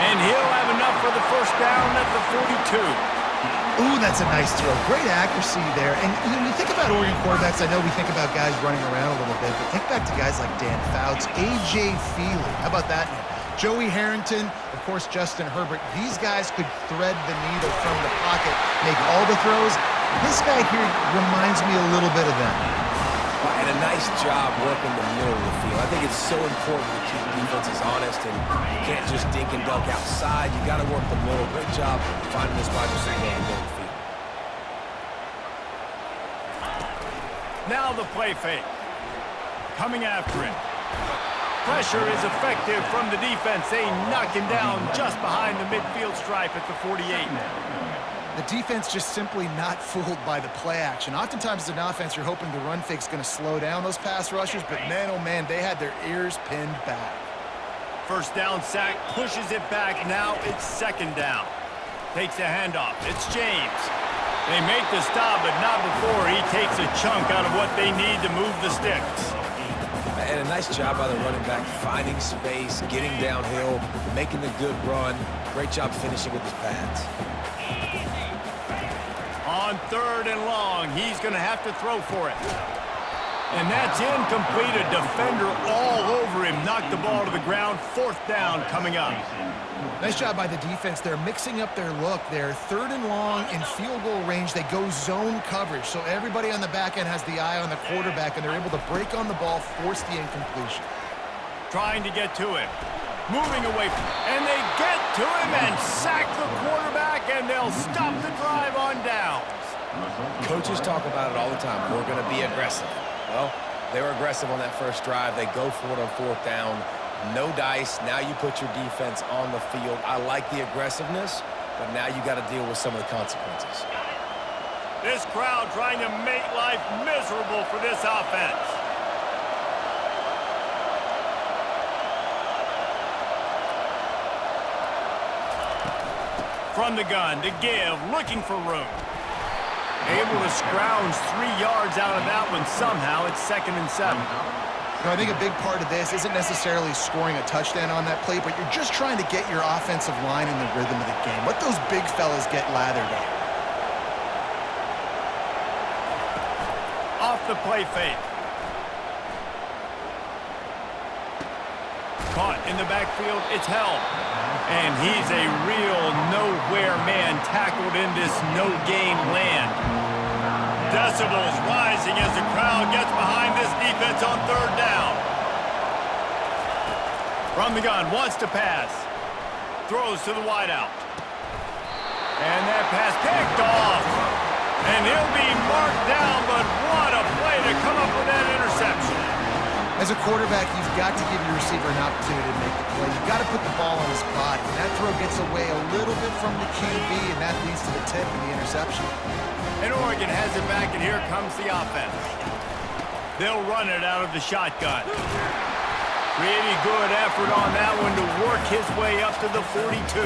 And he'll have enough for the first down at the 42. Ooh, that's a nice throw. Great accuracy there. And you think about Oregon quarterbacks, I know we think about guys running around a little bit, but think back to guys like Dan Fouts, A.J. Feely. How about that name? Joey Harrington, of course, Justin Herbert. These guys could thread the needle from the pocket, make all the throws. This guy here reminds me a little bit of them. And a nice job working the middle of the field. I think it's so important to keep defenses honest, and you can't just dink and dunk outside. You got to work the middle. Great job finding this wide receiver in the middle of the field. Now the play fake. Coming after him. Pressure is effective from the defense. They knock him down just behind the midfield stripe at the 48. The defense just simply not fooled by the play action. Oftentimes as an offense, you're hoping the run fake's going to slow down those pass rushers, but man, oh man, they had their ears pinned back. First down sack, pushes it back. Now it's second down. Takes a handoff. It's James. They make the stop, but not before he takes a chunk out of what they need to move the sticks. And a nice job by the running back, finding space, getting downhill, making the good run. Great job finishing with his pads. On third and long, he's going to have to throw for it. And that's incomplete. A defender all over him. Knocked the ball to the ground. Fourth down coming up. Nice job by the defense. They're mixing up their look. They're third and long in field goal range. They go zone coverage. So everybody on the back end has the eye on the quarterback, and they're able to break on the ball, force the incompletion. Trying to get to him. Moving away. And they get to him and sack the quarterback, and they'll stop the drive on downs. Coaches talk about it all the time. We're going to be aggressive. Well, they were aggressive on that first drive. They go for it on fourth down. No dice. Now you put your defense on the field. I like the aggressiveness, but now you got to deal with some of the consequences. This crowd trying to make life miserable for this offense. From the gun to give, looking for room. Able to scrounge 3 yards out of that one somehow. It's 2nd and 7. I think a big part of this isn't necessarily scoring a touchdown on that play, but you're just trying to get your offensive line in the rhythm of the game. Let those big fellas get lathered up. Off the play fake. Caught in the backfield. It's held. And he's a real nowhere man tackled in this no-gain land. Decibels rising as the crowd gets behind this defense on third down. From the gun, wants to pass. Throws to the wideout. And that pass picked off. And he'll be marked down, but what a play to come up with that interception. As a quarterback, you've got to give your receiver an opportunity to make the play. You've got to put the ball on his body. And that throw gets away a little bit from the QB, and that leads to the tip and the interception. And Oregon has it back, and here comes the offense. They'll run it out of the shotgun. Pretty good effort on that one to work his way up to the 42.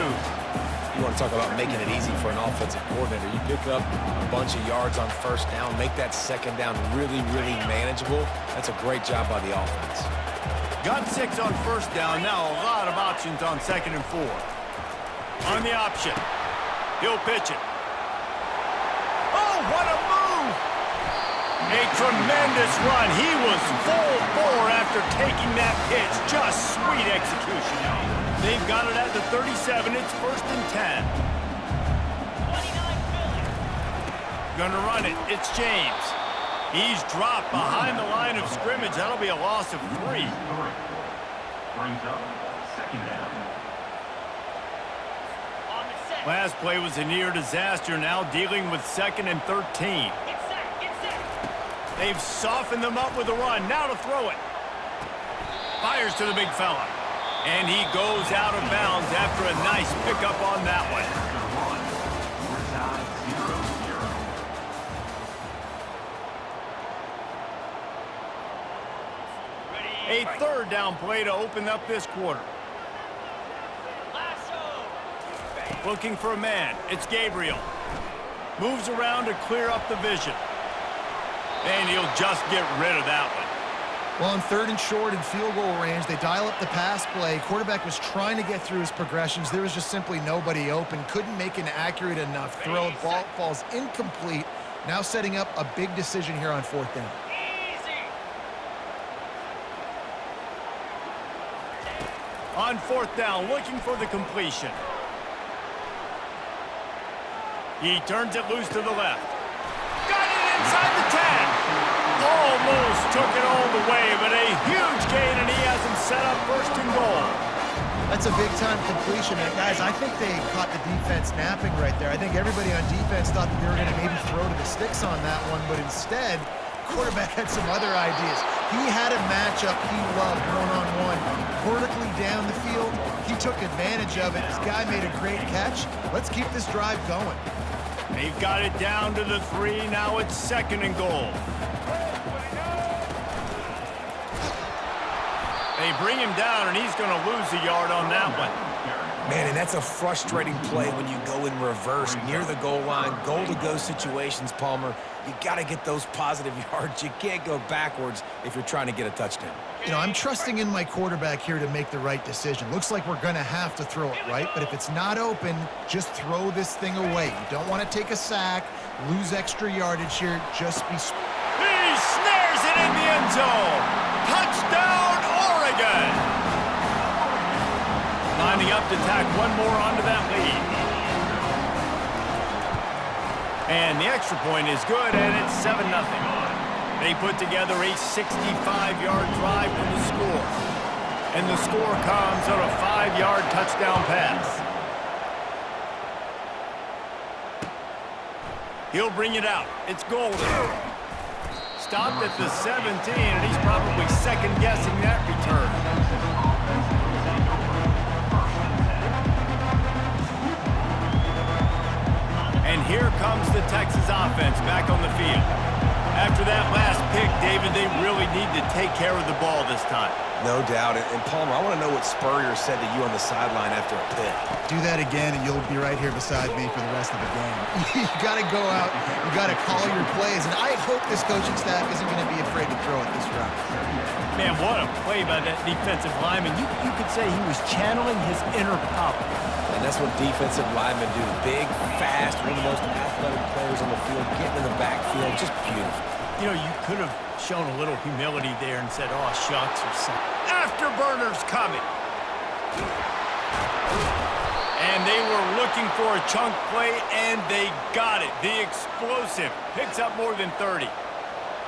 You want to talk about making it easy for an offensive coordinator. You pick up a bunch of yards on first down, make that second down really, really manageable. That's a great job by the offense. Got 6 on first down. Now a lot of options on 2nd and 4. On the option. He'll pitch it. Oh, what a move! A tremendous run. He was full bore after taking that pitch. Just sweet execution. They've got it at the 37. It's 1st and 10. Gonna run it. It's James. He's dropped behind the line of scrimmage. That'll be a loss of 3. Brings up 2nd down. Last play was a near disaster. Now dealing with 2nd and 13. They've softened them up with a run. Now to throw it. Fires to the big fella. And he goes out of bounds after a nice pickup on that one. A third down play to open up this quarter. Looking for a man. It's Gabriel. Moves around to clear up the vision. And he'll just get rid of that one. Well, on 3rd and short in field goal range, they dial up the pass play. Quarterback was trying to get through his progressions. There was just simply nobody open. Couldn't make an accurate enough throw. Ball falls incomplete. Now setting up a big decision here on 4th down. On 4th down, looking for the completion. He turns it loose to the left. Got it inside the 10. Almost took it all the way, but a huge gain, and he has him set up 1st and goal. That's a big-time completion. And guys, I think they caught the defense napping right there. I think everybody on defense thought that they were going to maybe throw to the sticks on that one, but instead, quarterback had some other ideas. He had a matchup he loved one-on-one. Vertically down the field, he took advantage of it. This guy made a great catch. Let's keep this drive going. They've got it down to the 3. Now it's 2nd and goal. They bring him down, and he's going to lose a yard on that one. Man, and that's a frustrating play when you go in reverse near the goal line. Goal-to-go situations, Palmer. You got to get those positive yards. You can't go backwards if you're trying to get a touchdown. You know, I'm trusting in my quarterback here to make the right decision. Looks like we're going to have to throw it, right? But if it's not open, just throw this thing away. You don't want to take a sack, lose extra yardage here. Just be... He snares it in the end zone. Touchdown, Oregon. Lining up to tack one more onto that lead. And the extra point is good, and it's 7-0. They put together a 65-yard drive for the score. And the score comes on a 5-yard touchdown pass. He'll bring it out. It's Golden. Stopped at the 17, and he's probably second-guessing that return. And here comes the Texas offense back on the field. After that last pick, David, they really need to take care of the ball this time. No doubt. And Palmer, I want to know what Spurrier said to you on the sideline after a pick. Do that again, and you'll be right here beside me for the rest of the game. You got to go out. You got to call your plays. And I hope this coaching staff isn't going to be afraid to throw it this route. Man, what a play by that defensive lineman. You could say he was channeling his inner power. And that's what defensive linemen do. Big, fast, one of the most athletic players on the field, getting in the backfield, just beautiful. You know, you could have shown a little humility there and said, oh, shucks or something. Afterburner's coming. And they were looking for a chunk play, and they got it. The explosive picks up more than 30.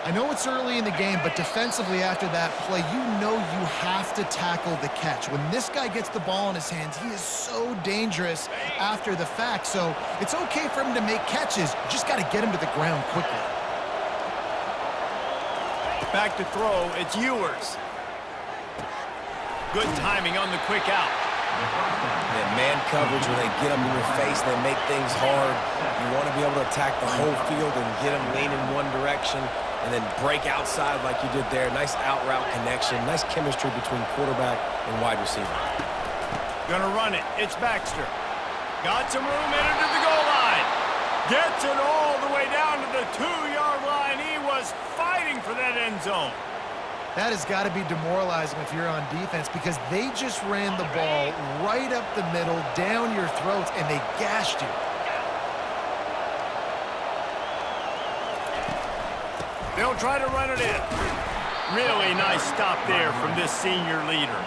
I know it's early in the game, but defensively after that play, you know you have to tackle the catch. When this guy gets the ball in his hands, he is so dangerous after the fact. So it's okay for him to make catches. You just got to get him to the ground quickly. Back to throw, it's Ewers. Good timing on the quick out. And man coverage, when they get up in your face, they make things hard. You want to be able to attack the whole field and get them leaning one direction and then break outside like you did there. Nice out route connection, nice chemistry between quarterback and wide receiver. Gonna run it, it's Baxter. Got some room in into the goal line. Gets it all the way down to the 2-yard line. He was fighting for that end zone. That has got to be demoralizing if you're on defense because they just ran the ball right up the middle, down your throats, and they gashed you. They'll try to run it in. Really nice stop there from this senior leader.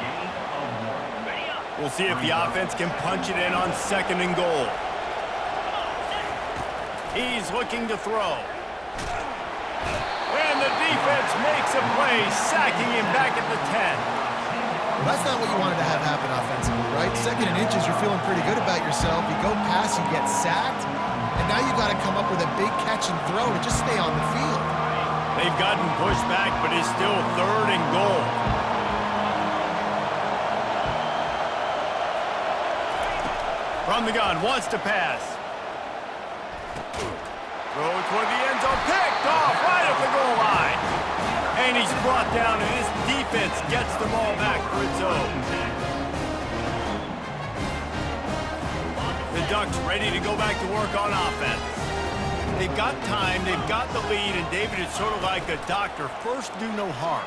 We'll see if the offense can punch it in on 2nd and goal. He's looking to throw. And the defense makes a play, sacking him back at the 10. Well, that's not what you wanted to have happen offensively, right? 2nd and inches, you're feeling pretty good about yourself. You go past, you get sacked, and now you got to come up with a big catch and throw to just stay on the field. They've gotten pushed back, but it's still 3rd and goal. From the gun, wants to pass. Throw toward the end zone, picked off right at the goal line. And he's brought down, and his defense gets the ball back for its own. The Ducks ready to go back to work on offense. They've got time, they've got the lead, and David is sort of like a doctor. First, do no harm.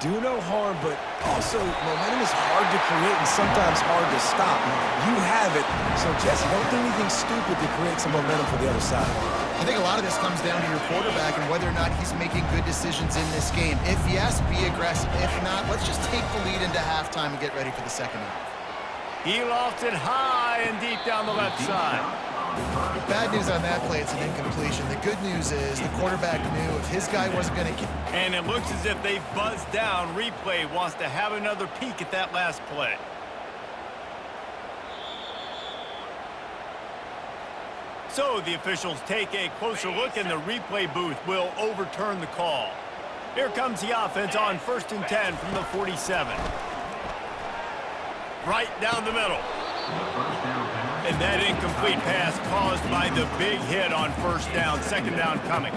do no harm, but also momentum is hard to create and sometimes hard to stop. You have it, so Jesse, don't do anything stupid to create some momentum for the other side. I think a lot of this comes down to your quarterback and whether or not he's making good decisions in this game. If yes, be aggressive. If not, let's just take the lead into halftime and get ready for the second half. He lost it high and deep down the left side. Bad news on that play, it's an incompletion. The good news is the quarterback knew if his guy wasn't going to... And it looks as if they've buzzed down. Replay wants to have another peek at that last play. So the officials take a closer look, and the replay booth will overturn the call. Here comes the offense on 1st and 10 from the 47. Right down the middle. And that incomplete pass caused by the big hit on 1st down, 2nd down coming.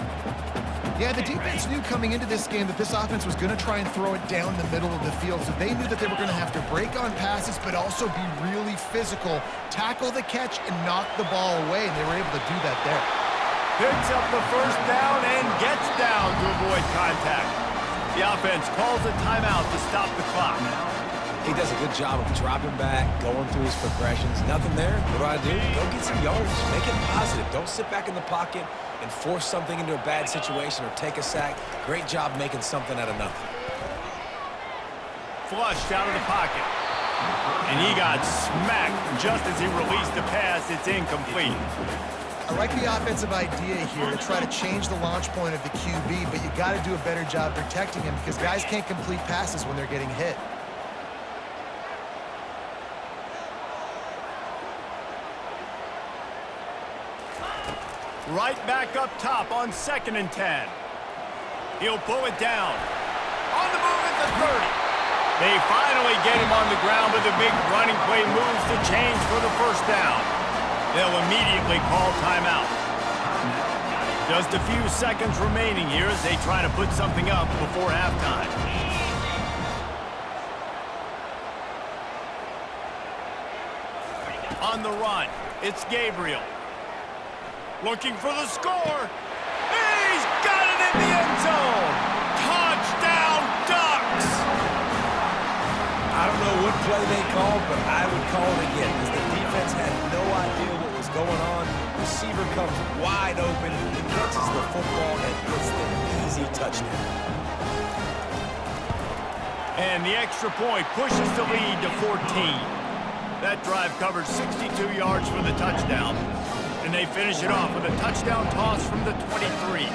Yeah, the defense knew coming into this game that this offense was going to try and throw it down the middle of the field, so they knew that they were going to have to break on passes but also be really physical, tackle the catch, and knock the ball away, and they were able to do that there. Picks up the 1st down and gets down to avoid contact. The offense calls a timeout to stop the clock. He does a good job of dropping back, going through his progressions. Nothing there. What do? Go get some yards. Make it positive. Don't sit back in the pocket and force something into a bad situation or take a sack. Great job making something out of nothing. Flushed out of the pocket. And he got smacked just as he released the pass. It's incomplete. I like the offensive idea here to try to change the launch point of the QB, but you got to do a better job protecting him because guys can't complete passes when they're getting hit. Right back up top on 2nd and 10. He'll pull it down. On the move at the 30. They finally get him on the ground, but the big running play moves the change for the 1st down. They'll immediately call timeout. Just a few seconds remaining here as they try to put something up before halftime. On the run, it's Gabriel. Looking for the score. He's got it in the end zone. Touchdown, Ducks! I don't know what play they called, but I would call it again because the defense had no idea what was going on. Receiver comes wide open, catches the football, and gets the easy touchdown. And the extra point pushes the lead to 14. That drive covered 62 yards for the touchdown. And they finish it off with a touchdown toss from the 23.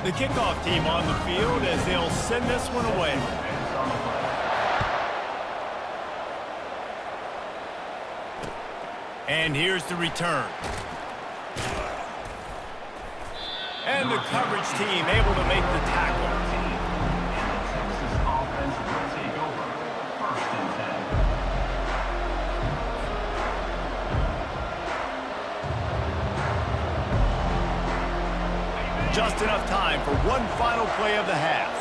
The kickoff team on the field as they'll send this one away. And here's the return. And the coverage team able to make the tackle. Texas offense will take over. 1st and 10. Just enough time for one final play of the half.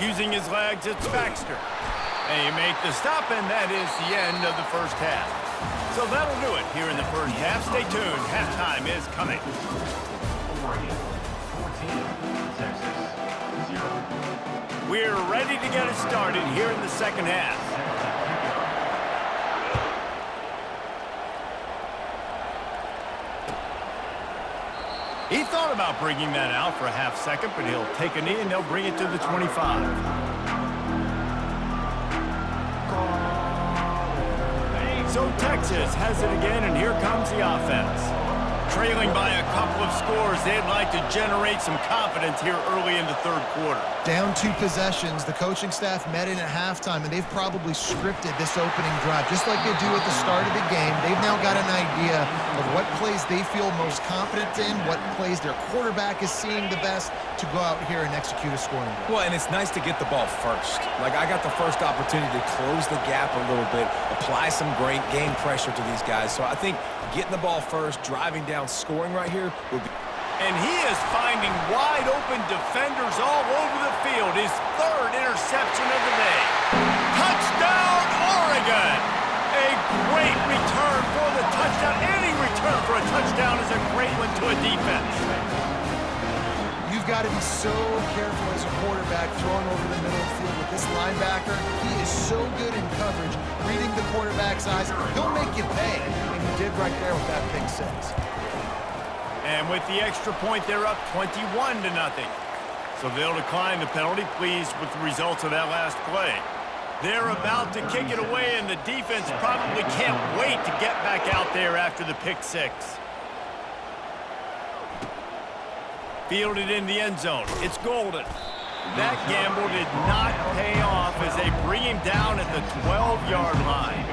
Using his legs, it's Baxter. And you make the stop, and that is the end of the 1st half. So that'll do it here in the 1st half. Stay tuned. Halftime is coming. Oregon 14, Texas 0. We're ready to get it started here in the 2nd half. He thought about bringing that out for a half second, but he'll take a knee and they'll bring it to the 25. So Texas has it again, and here comes the offense. Trailing by a couple of scores, they'd like to generate some confidence here early in the 3rd quarter. Down 2 possessions, the coaching staff met in at halftime, and they've probably scripted this opening drive. Just like they do at the start of the game, they've now got an idea of what plays they feel most confident in, what plays their quarterback is seeing the best to go out here and execute a scoring drive. Well, and it's nice to get the ball first. Like, I got the first opportunity to close the gap a little bit, apply some great game pressure to these guys. So I think getting the ball first, driving down, scoring right here would be... And he is finding wide open defenders all over the field. His 3rd interception of the day. Touchdown! again. A great return for the touchdown. Any return for a touchdown is a great one to a defense. You've got to be so careful as a quarterback throwing over the middle of the field with this linebacker. He is so good in coverage, reading the quarterback's eyes. He'll make you pay, and he did right there with that pick six. And with the extra point, they're up 21-0. So they'll decline the penalty, pleased with the results of that last play. They're about to kick it away, and the defense probably can't wait to get back out there after the pick six. Fielded in the end zone. It's Golden. That gamble did not pay off as they bring him down at the 12-yard line.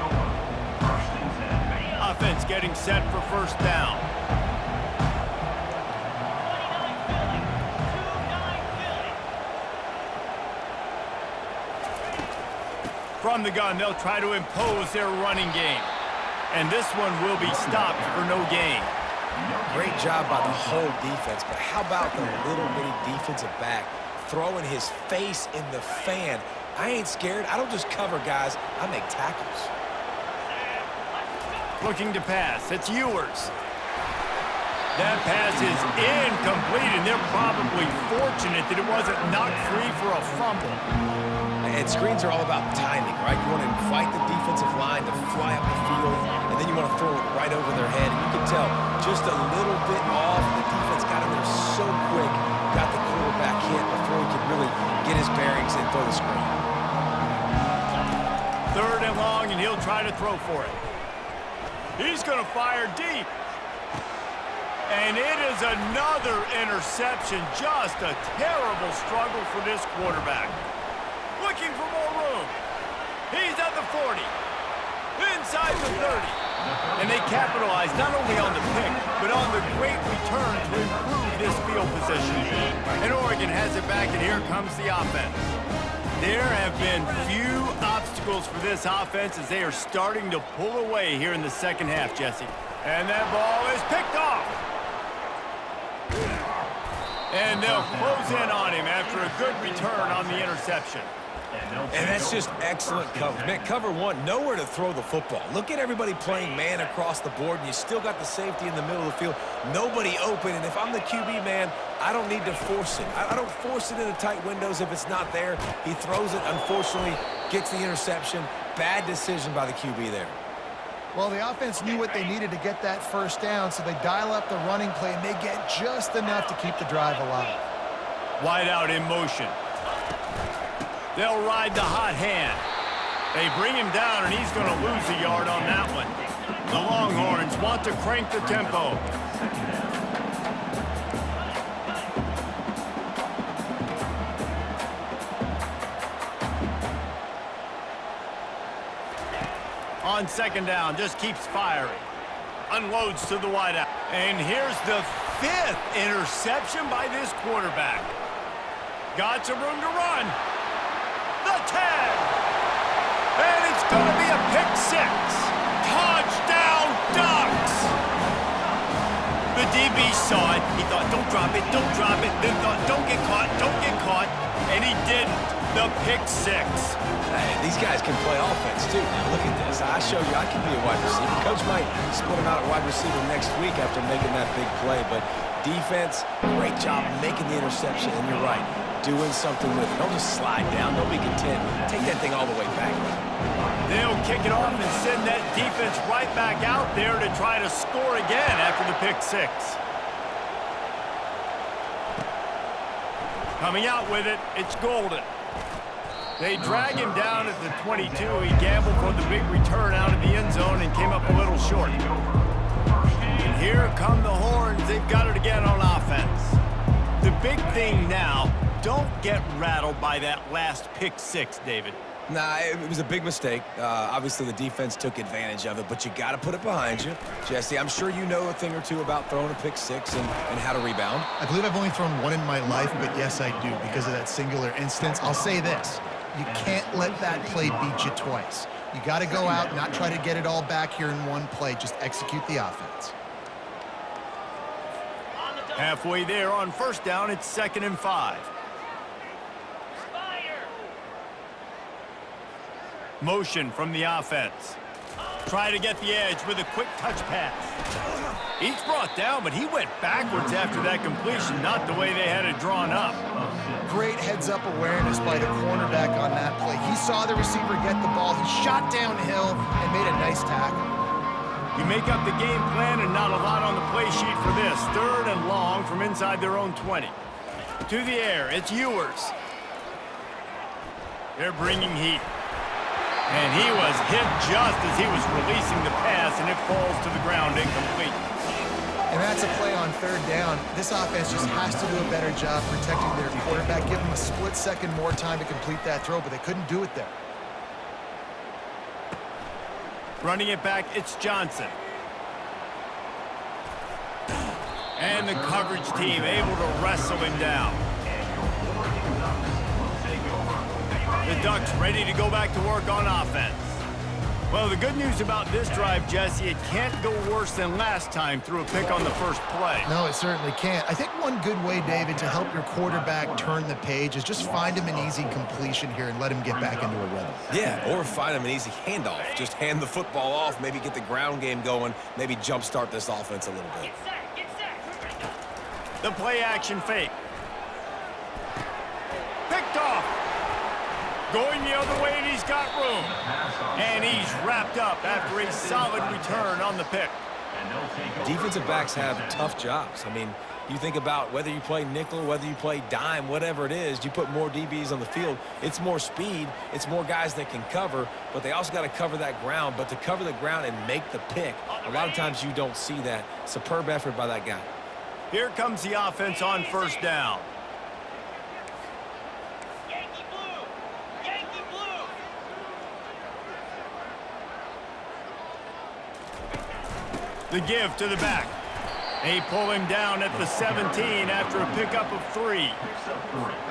Offense getting set for first down. From the gun, they'll try to impose their running game. And this one will be stopped for no gain. Great job by the whole defense, but how about the little bitty defensive back throwing his face in the fan? I ain't scared. I don't just cover guys. I make tackles. Looking to pass. It's Ewers. That pass is incomplete, and they're probably fortunate that it wasn't knocked free for a fumble. And screens are all about timing, right? You want to invite the defensive line to fly up the field, and then you want to throw it right over their head. And you can tell just a little bit off. The defense got in there so quick, got the quarterback hit before he could really get his bearings and throw the screen. 3rd and long, and he'll try to throw for it. He's going to fire deep. And it is another interception. Just a terrible struggle for this quarterback. Looking for more room. He's at the 40. Inside the 30. And they capitalize not only on the pick, but on the great return to improve this field position. And Oregon has it back, and here comes the offense. There have been few obstacles for this offense as they are starting to pull away here in the second half, Jesse. And that ball is picked off. And they'll close in on him after a good return on the interception. And that's just excellent coverage. Man, cover one, nowhere to throw the football. Look at everybody playing man across the board, and you still got the safety in the middle of the field. Nobody open, and if I'm the QB, man, I don't need to force it. I don't force it into tight windows if it's not there. He throws it, unfortunately, gets the interception. Bad decision by the QB there. Well, the offense knew what they needed to get that first down, so they dial up the running play, and they get just enough to keep the drive alive. Wide out in motion. They'll ride the hot hand. They bring him down, and he's going to lose a yard on that one. The Longhorns want to crank the tempo. On 2nd down, just keeps firing. Unloads to the wideout. And here's the 5th interception by this quarterback. Got some room to run. The 10. And it's going to be a pick six. Touchdown, Ducks. The DB saw it. He thought, don't drop it, don't drop it. Then thought, don't get caught, don't get caught. And he didn't. The pick six. Hey, these guys can play offense, too. Now, look at this. I show you I can be a wide receiver. Coach might split him out at wide receiver next week after making that big play. But defense, great job making the interception. And you're right, doing something with it. Don't just slide down. Don't be content. Take that thing all the way back. They'll kick it off and send that defense right back out there to try to score again after the pick six. Coming out with it, it's Golden. They drag him down at the 22. He gambled for the big return out of the end zone and came up a little short. And here come the Horns. They've got it again on offense. The big thing now, don't get rattled by that last pick six, David. Nah, it was a big mistake. Obviously, the defense took advantage of it, but you got to put it behind you. Jesse, I'm sure you know a thing or two about throwing a pick six and how to rebound. I believe I've only thrown one in my life, but yes, I do because of that singular instance. I'll say this. You can't let that play beat you twice. You got to go out, not try to get it all back here in one play. Just execute the offense. Halfway there on first down, it's 2nd and 5. Motion from the offense. Try to get the edge with a quick touch pass. He's brought down, but he went backwards after that completion, not the way they had it drawn up. Great heads-up awareness by the cornerback on that play. He saw the receiver get the ball. He shot downhill and made a nice tackle. You make up the game plan and not a lot on the play sheet for this. 3rd and long from inside their own 20. To the air, it's Ewers. They're bringing heat. And he was hit just as he was releasing the pass, and it falls to the ground incomplete. And that's a play on 3rd down. This offense just has to do a better job protecting their quarterback. Give him a split second more time to complete that throw, but they couldn't do it there. Running it back, it's Johnson. And the coverage team able to wrestle him down. The Ducks ready to go back to work on offense. Well, the good news about this drive, Jesse, it can't go worse than last time through a pick on the first play. No, it certainly can't. I think one good way, David, to help your quarterback turn the page is just find him an easy completion here and let him get back into a rhythm. Yeah, or find him an easy handoff. Just hand the football off, maybe get the ground game going, maybe jumpstart this offense a little bit. The play action fake. Picked off. Going the other way, and he's got room. And he's wrapped up after a solid return on the pick. Defensive backs have tough jobs. I mean, you think about whether you play nickel, whether you play dime, whatever it is, you put more DBs on the field. It's more speed. It's more guys that can cover, but they also got to cover that ground. But to cover the ground and make the pick, a lot of times you don't see that. Superb effort by that guy. Here comes the offense on 1st down. The give to the back. They pull him down at the 17 after a pickup of 3.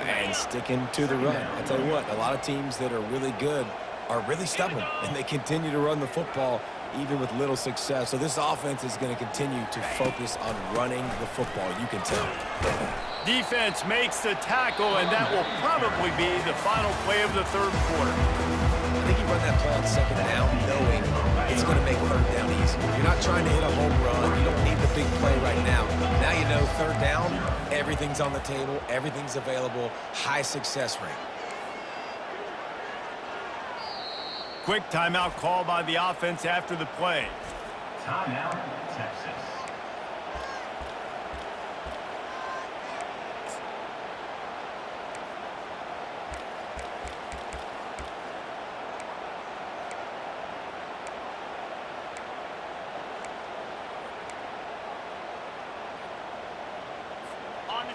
And sticking to the run. I tell you what, a lot of teams that are really good are really stubborn, and they continue to run the football even with little success. So this offense is going to continue to focus on running the football. You can tell. Defense makes the tackle, and that will probably be the final play of the 3rd quarter. I think you run that play on 2nd down knowing it's going to make 3rd down easy. You're not trying to hit a home run. You don't need the big play right now. Now you know 3rd down, everything's on the table, everything's available, high success rate. Quick timeout call by the offense after the play. Timeout, Texas.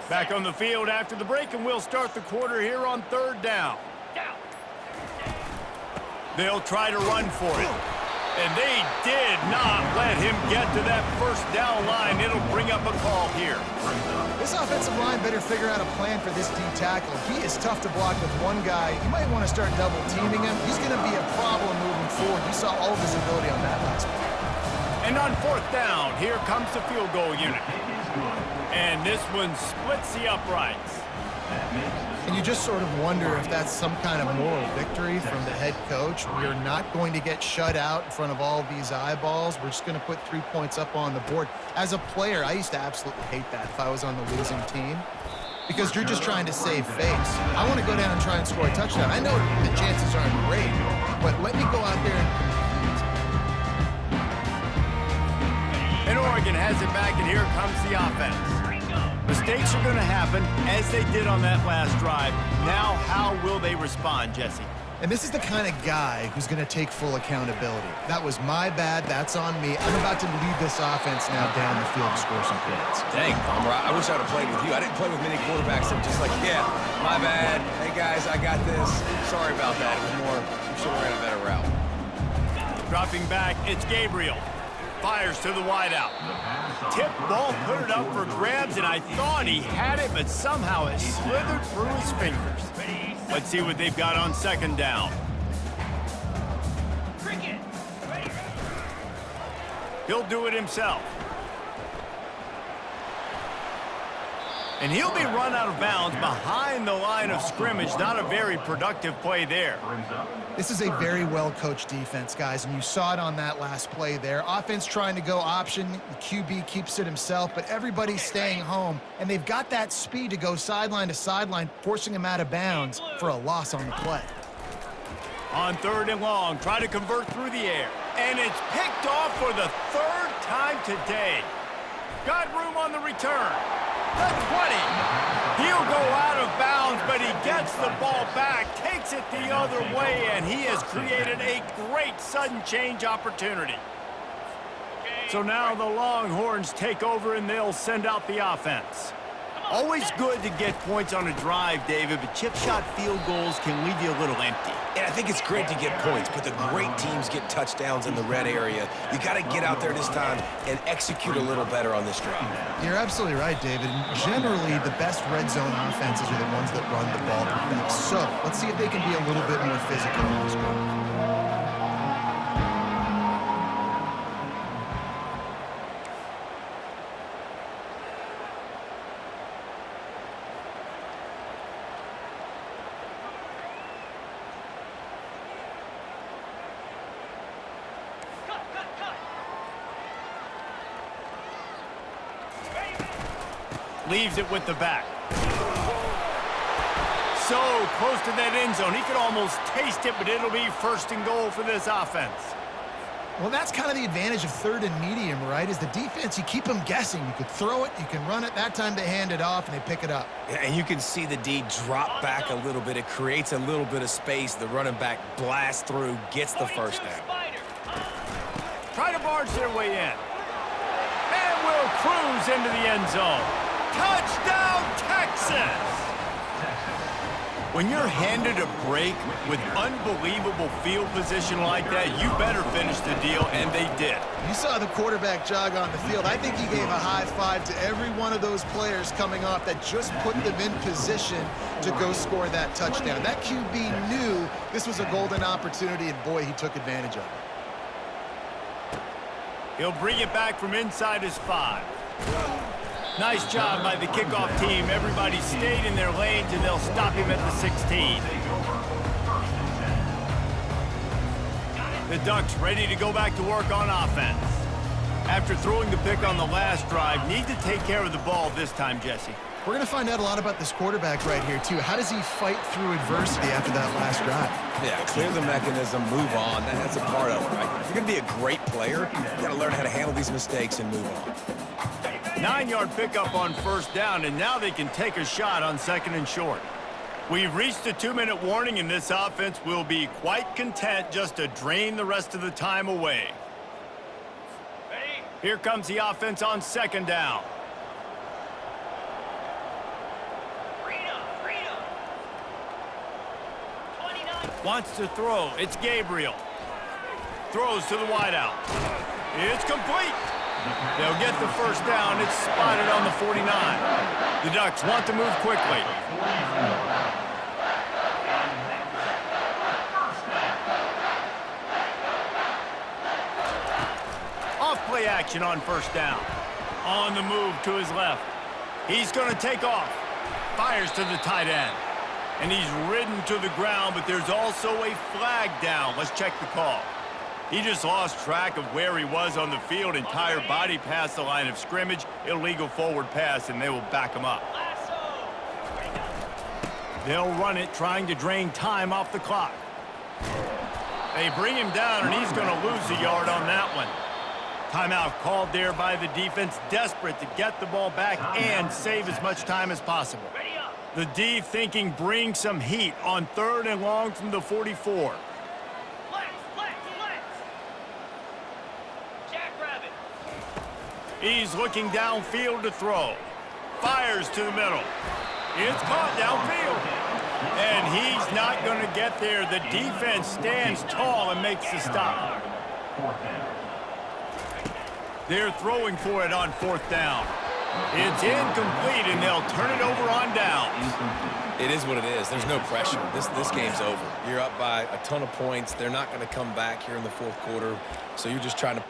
Back on the field after the break, and we'll start the quarter here on 3rd down. They'll try to run for it. And they did not let him get to that 1st down line. It'll bring up a call here. This offensive line better figure out a plan for this D tackle. He is tough to block with one guy. You might want to start double teaming him. He's going to be a problem moving forward. You saw all of his ability on that last play. And on 4th down, here comes the field goal unit. And this one splits the uprights. And you just sort of wonder if that's some kind of moral victory from the head coach. We're not going to get shut out in front of all of these eyeballs. We're just going to put 3 points up on the board. As a player, I used to absolutely hate that if I was on the losing team, because you're just trying to save face. I want to go down and try and score a touchdown. I know the chances aren't great, but let me go out there and compete. And Oregon has it back, and here comes the offense. Mistakes are going to happen, as they did on that last drive. Now, how will they respond, Jesse? And this is the kind of guy who's going to take full accountability. That was my bad. That's on me. I'm about to lead this offense now down the field to score some points. Dang, Palmer, I wish I'd have played with you. I didn't play with many quarterbacks that were just like, yeah, my bad. Hey, guys, I got this. Sorry about that. It was more, we should have ran a better route. Dropping back, it's Gabriel. Fires to the wideout. Tip ball, put it up for grabs, and I thought he had it, but somehow it slithered through his fingers. Let's see what they've got on 2nd down. He'll do it himself. And he'll be run out of bounds behind the line of scrimmage. Not a very productive play there. This is a very well-coached defense, guys, and you saw it on that last play there. Offense trying to go option. The QB keeps it himself, but everybody's staying home, and they've got that speed to go sideline to sideline, forcing him out of bounds for a loss on the play. On 3rd and long, try to convert through the air. And it's picked off for the 3rd time today. Got room on the return. The 20. He'll go out of bounds, but he gets the ball back, takes it the other way, and he has created a great sudden change opportunity. So now the Longhorns take over, and they'll send out the offense. Always good to get points on a drive, David, but chip shot field goals can leave you a little empty. And I think it's great to get points, but the great teams get touchdowns in the red area. You got to get out there this time and execute a little better on this drive. You're absolutely right, David. Generally, the best red zone offenses are the ones that run the ball the best. So let's see if they can be a little bit more physical in this drive. Leaves it with the back. So close to that end zone. He could almost taste it, but it'll be 1st and goal for this offense. Well, that's kind of the advantage of 3rd and medium, right? Is the defense, you keep them guessing. You could throw it, you can run it. That time they hand it off, and they pick it up. Yeah, and you can see the D drop back a little bit. It creates a little bit of space. The running back blasts through, gets the 1st down. Try to barge their way in. And will cruise into the end zone. Touchdown, Texas! When you're handed a break with unbelievable field position like that, you better finish the deal, and they did. You saw the quarterback jog on the field. I think he gave a high five to every one of those players coming off that just put them in position to go score that touchdown. That QB knew this was a golden opportunity, and boy, he took advantage of it. He'll bring it back from inside his 5. Nice job by the kickoff team. Everybody stayed in their lanes, and they'll stop him at the 16. The Ducks ready to go back to work on offense. After throwing the pick on the last drive, need to take care of the ball this time, Jesse. We're going to find out a lot about this quarterback right here, too. How does he fight through adversity after that last drive? Yeah, clear the mechanism, move on. That's a part of it, right? If you're going to be a great player, you got to learn how to handle these mistakes and move on. 9-yard pickup on 1st down, and now they can take a shot on 2nd and short. We've reached the 2-minute warning, and this offense will be quite content just to drain the rest of the time away. Here comes the offense on 2nd down. Wants to throw. It's Gabriel. Throws to the wideout. It's complete. They'll get the 1st down. It's spotted on the 49. The Ducks want to move quickly. Off play action on 1st down. On the move to his left. He's going to take off. Fires to the tight end. And he's ridden to the ground, but there's also a flag down. Let's check the call. He just lost track of where he was on the field. Entire body past the line of scrimmage. Illegal forward pass, and they will back him up. They'll run it, trying to drain time off the clock. They bring him down, and he's going to lose a yard on that one. Timeout called there by the defense, desperate to get the ball back and save as much time as possible. The D thinking bring some heat on 3rd and long from the 44. He's looking downfield to throw. Fires to the middle. It's caught downfield. And he's not going to get there. The defense stands tall and makes the stop. They're throwing for it on 4th down. It's incomplete, and they'll turn it over on downs. It is what it is. There's no pressure. This game's over. You're up by a ton of points. They're not going to come back here in the 4th quarter, so you're just trying to...